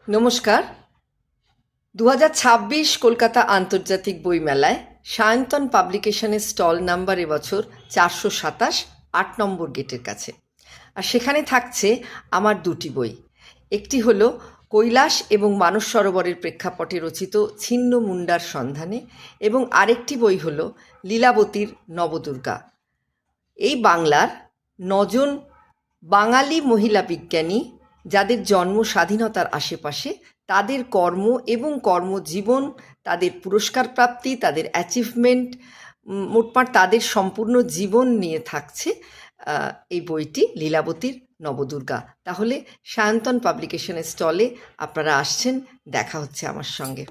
নমস্কার। 2026 কলকাতা আন্তর্জাতিক বইমেলায় সায়ন্তন পাবলিকেশনের স্টল নাম্বার এবছর 427, 8 নম্বর গেটের কাছে। আর সেখানে থাকছে আমার দুটি বই। একটি হলো কৈলাস এবং মানস সরোবরের প্রেক্ষাপটে রচিত ছিন্ন মুন্ডার সন্ধানে, এবং আরেকটি বই হলো লীলাবতীর নবদুর্গা। এই বাংলার 9জন বাঙালি মহিলা বিজ্ঞানী যাদের জন্ম স্বাধীনতার আশেপাশে, তাদের কর্ম এবং কর্মজীবন, তাদের পুরস্কার প্রাপ্তি, তাদের অ্যাচিভমেন্ট, মোটমাট তাদের সম্পূর্ণ জীবন নিয়ে থাকছে এই বইটি লীলাবতীর নবদুর্গা। তাহলে সায়ন্তন পাবলিকেশনের স্টলে আপনারা আসছেন, দেখা হচ্ছে আমার সঙ্গে।